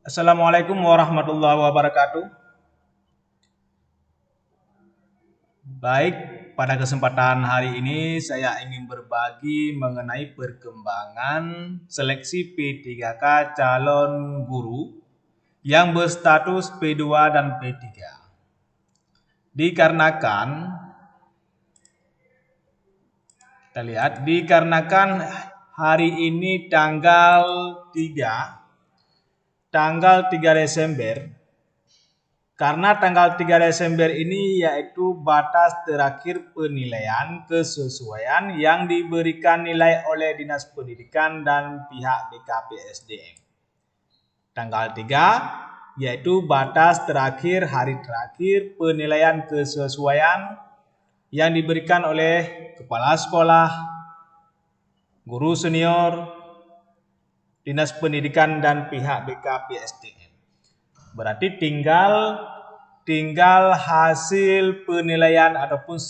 Assalamualaikum warahmatullahi wabarakatuh. Baik, pada kesempatan hari ini saya ingin berbagi mengenai perkembangan seleksi P3K calon guru yang berstatus P2 dan P3. Dikarenakan hari ini tanggal 3 Desember. Karena tanggal 3 Desember ini yaitu batas terakhir penilaian kesesuaian yang diberikan nilai oleh Dinas Pendidikan dan pihak BKPSDM. Tanggal 3 yaitu batas terakhir hari terakhir penilaian kesesuaian yang diberikan oleh kepala sekolah, guru senior, Dinas Pendidikan dan pihak BKPSDM. Berarti tinggal hasil penilaian ataupun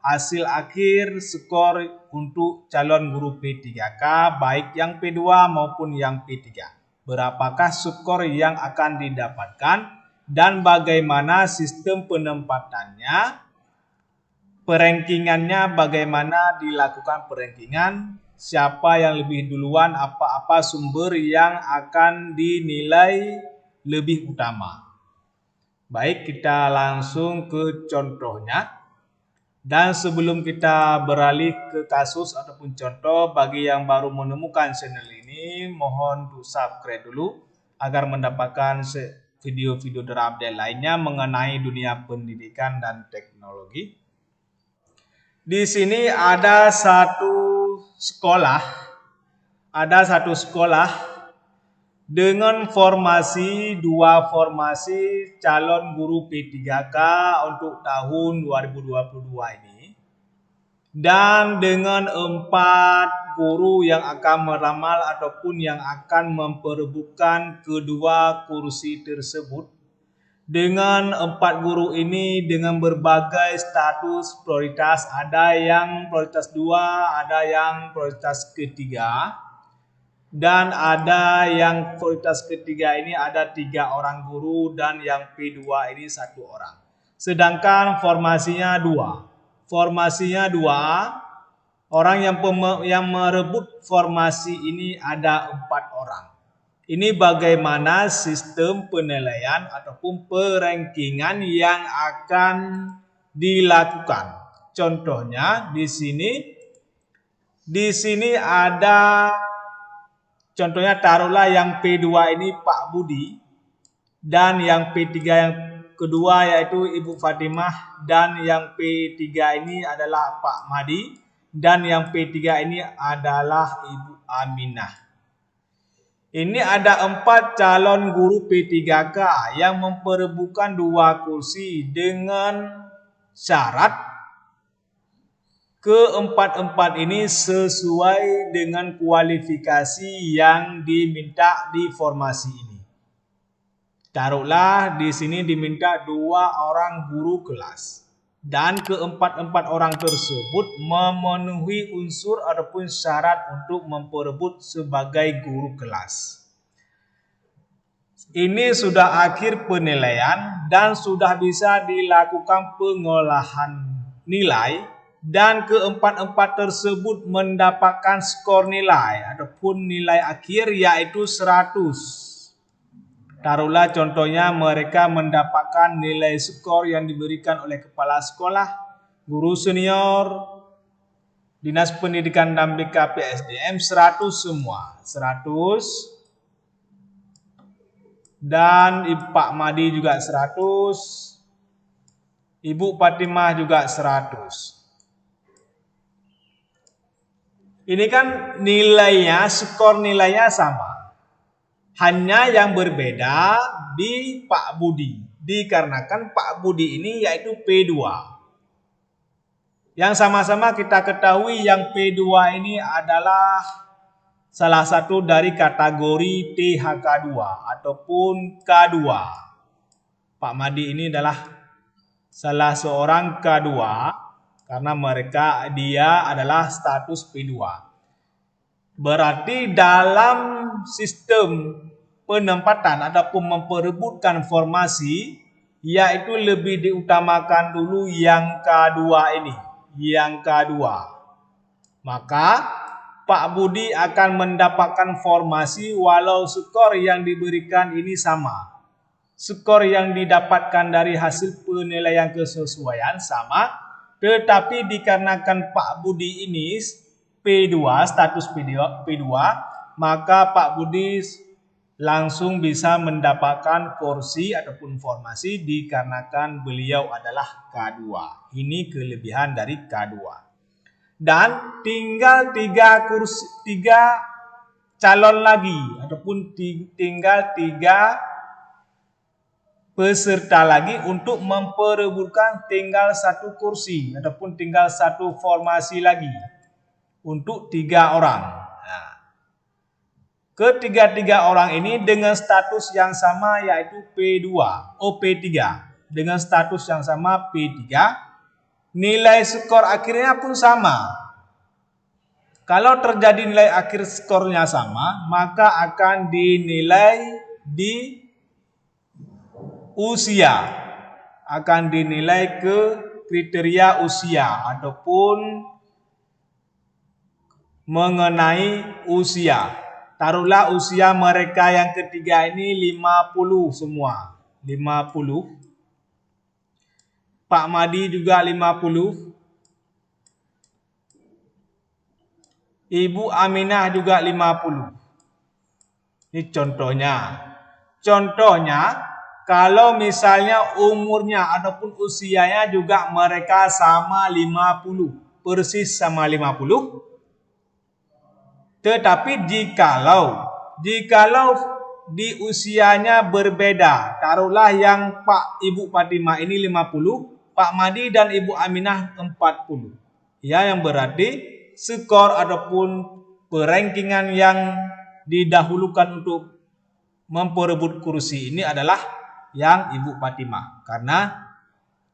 hasil akhir skor untuk calon guru P3K baik yang P2 maupun yang P3. Berapakah skor yang akan didapatkan dan bagaimana sistem penempatannya, perankingannya, bagaimana dilakukan perankingan, siapa yang lebih duluan, apa sumber yang akan dinilai lebih utama. Baik, kita langsung ke contohnya. Dan sebelum kita beralih ke kasus ataupun contoh, bagi yang baru menemukan channel ini, mohon untuk subscribe dulu agar mendapatkan video-video terupdate lainnya mengenai dunia pendidikan dan teknologi. Di sini ada satu sekolah dengan dua formasi calon guru P3K untuk tahun 2022 ini, dan dengan 4 guru yang akan meramal ataupun yang akan memperebutkan kedua kursi tersebut. Dengan 4 guru ini dengan berbagai status prioritas, ada yang prioritas 2, ada yang prioritas ketiga, dan ada yang prioritas ketiga ini ada 3 orang guru dan yang P2 ini 1 orang. Sedangkan formasinya 2. Orang yang merebut formasi ini ada 4 orang. Ini bagaimana sistem penilaian ataupun perankingan yang akan dilakukan. Contohnya di sini ada, contohnya taruhlah yang P2 ini Pak Budi, dan yang P3 yang kedua yaitu Ibu Fatimah, dan yang P3 ini adalah Pak Madi, dan yang P3 ini adalah Ibu Aminah. Ini ada 4 calon guru P3K yang memperebutkan 2 kursi dengan syarat keempat ini sesuai dengan kualifikasi yang diminta di formasi ini. Taruhlah di sini diminta 2 orang guru kelas, dan keempat orang tersebut memenuhi unsur ataupun syarat untuk memperebut sebagai guru kelas. Ini sudah akhir penilaian dan sudah bisa dilakukan pengolahan nilai, dan keempat tersebut mendapatkan skor nilai ataupun nilai akhir yaitu 100. Taruhlah contohnya mereka mendapatkan nilai skor yang diberikan oleh kepala sekolah, guru senior, Dinas Pendidikan dan BKPSDM 100 semua. 100. Dan Pak Madi juga 100. Ibu Fatimah juga 100. Ini kan skor nilainya sama. Hanya yang berbeda di Pak Budi, dikarenakan Pak Budi ini yaitu P2. Yang sama-sama kita ketahui yang P2 ini adalah salah satu dari kategori THK2 ataupun K2. Pak Madi ini adalah salah seorang K2 karena dia adalah status P2. Berarti dalam sistem penempatan ataupun memperebutkan formasi, yaitu lebih diutamakan dulu yang kedua ini. Yang kedua. Maka Pak Budi akan mendapatkan formasi walau skor yang diberikan ini sama. Skor yang didapatkan dari hasil penilaian kesesuaian sama, tetapi dikarenakan Pak Budi ini P2, status P2, maka Pak Budi langsung bisa mendapatkan kursi ataupun formasi dikarenakan beliau adalah K2. Ini kelebihan dari K2. Dan tinggal 3 calon lagi ataupun tinggal 3 peserta lagi untuk memperebutkan tinggal 1 kursi ataupun tinggal 1 formasi lagi untuk 3 orang. Nah, ketiga-tiga orang ini dengan status yang sama yaitu P2, P3 dengan status yang sama P3, nilai skor akhirnya pun sama. Kalau terjadi nilai akhir skornya sama, maka akan dinilai di usia, akan dinilai ke kriteria usia ataupun mengenai usia. Taruhlah usia mereka yang ketiga ini 50 semua, 50. Pak Madi juga 50. Ibu Aminah juga 50. Ini contohnya. Contohnya, kalau misalnya umurnya ataupun usianya juga mereka sama 50, persis sama 50. Tetapi jikalau di usianya berbeda, taruhlah yang Ibu Fatimah ini 50, Pak Madi dan Ibu Aminah 40. Ya, yang berarti skor ataupun perankingan yang didahulukan untuk memperebut kursi ini adalah yang Ibu Fatimah, karena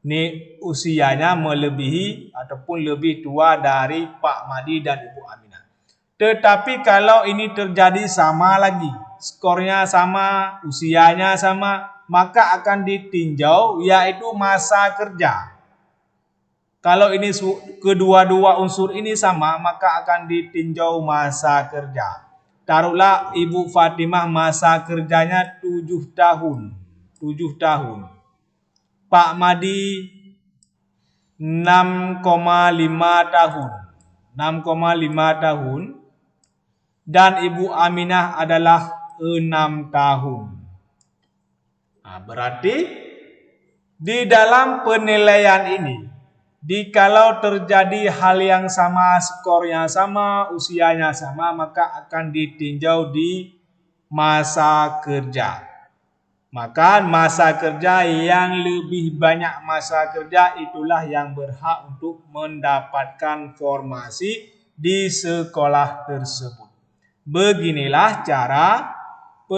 ini usianya melebihi ataupun lebih tua dari Pak Madi dan Ibu Aminah. Tetapi kalau ini terjadi sama lagi, skornya sama, usianya sama, maka akan ditinjau yaitu masa kerja. Kalau ini kedua-dua unsur ini sama, maka akan ditinjau masa kerja. Taruhlah Ibu Fatimah masa kerjanya 7 tahun. 7 tahun. Pak Madi 6,5 tahun. 6,5 tahun. Dan Ibu Aminah adalah 6 tahun. Nah, berarti di dalam penilaian ini, jikalau terjadi hal yang sama, skornya sama, usianya sama, maka akan ditinjau di masa kerja. Maka masa kerja yang lebih banyak masa kerja itulah yang berhak untuk mendapatkan formasi di sekolah tersebut. Beginilah cara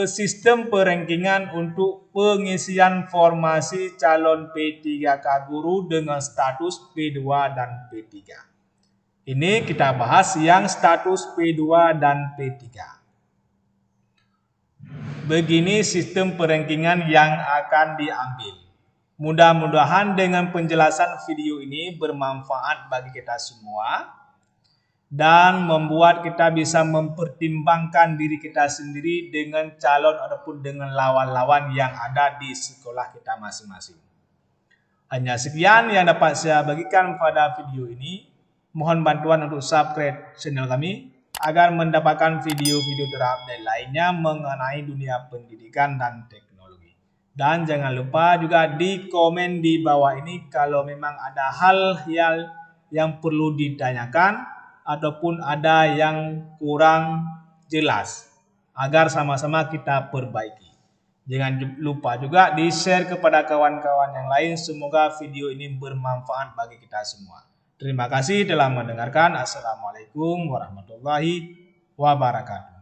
sistem perankingan untuk pengisian formasi calon P3K guru dengan status P2 dan P3. Ini kita bahas yang status P2 dan P3. Begini sistem perankingan yang akan diambil. Mudah-mudahan dengan penjelasan video ini bermanfaat bagi kita semua dan membuat kita bisa mempertimbangkan diri kita sendiri dengan calon ataupun dengan lawan-lawan yang ada di sekolah kita masing-masing. Hanya sekian yang dapat saya bagikan pada video ini. Mohon bantuan untuk subscribe channel kami agar mendapatkan video-video terupdate lainnya mengenai dunia pendidikan dan teknologi. Dan jangan lupa juga di komen di bawah ini kalau memang ada hal yang perlu ditanyakan ataupun ada yang kurang jelas agar sama-sama kita perbaiki. Jangan lupa juga di-share kepada kawan-kawan yang lain. Semoga video ini bermanfaat bagi kita semua. Terima kasih telah mendengarkan. Assalamualaikum warahmatullahi wabarakatuh.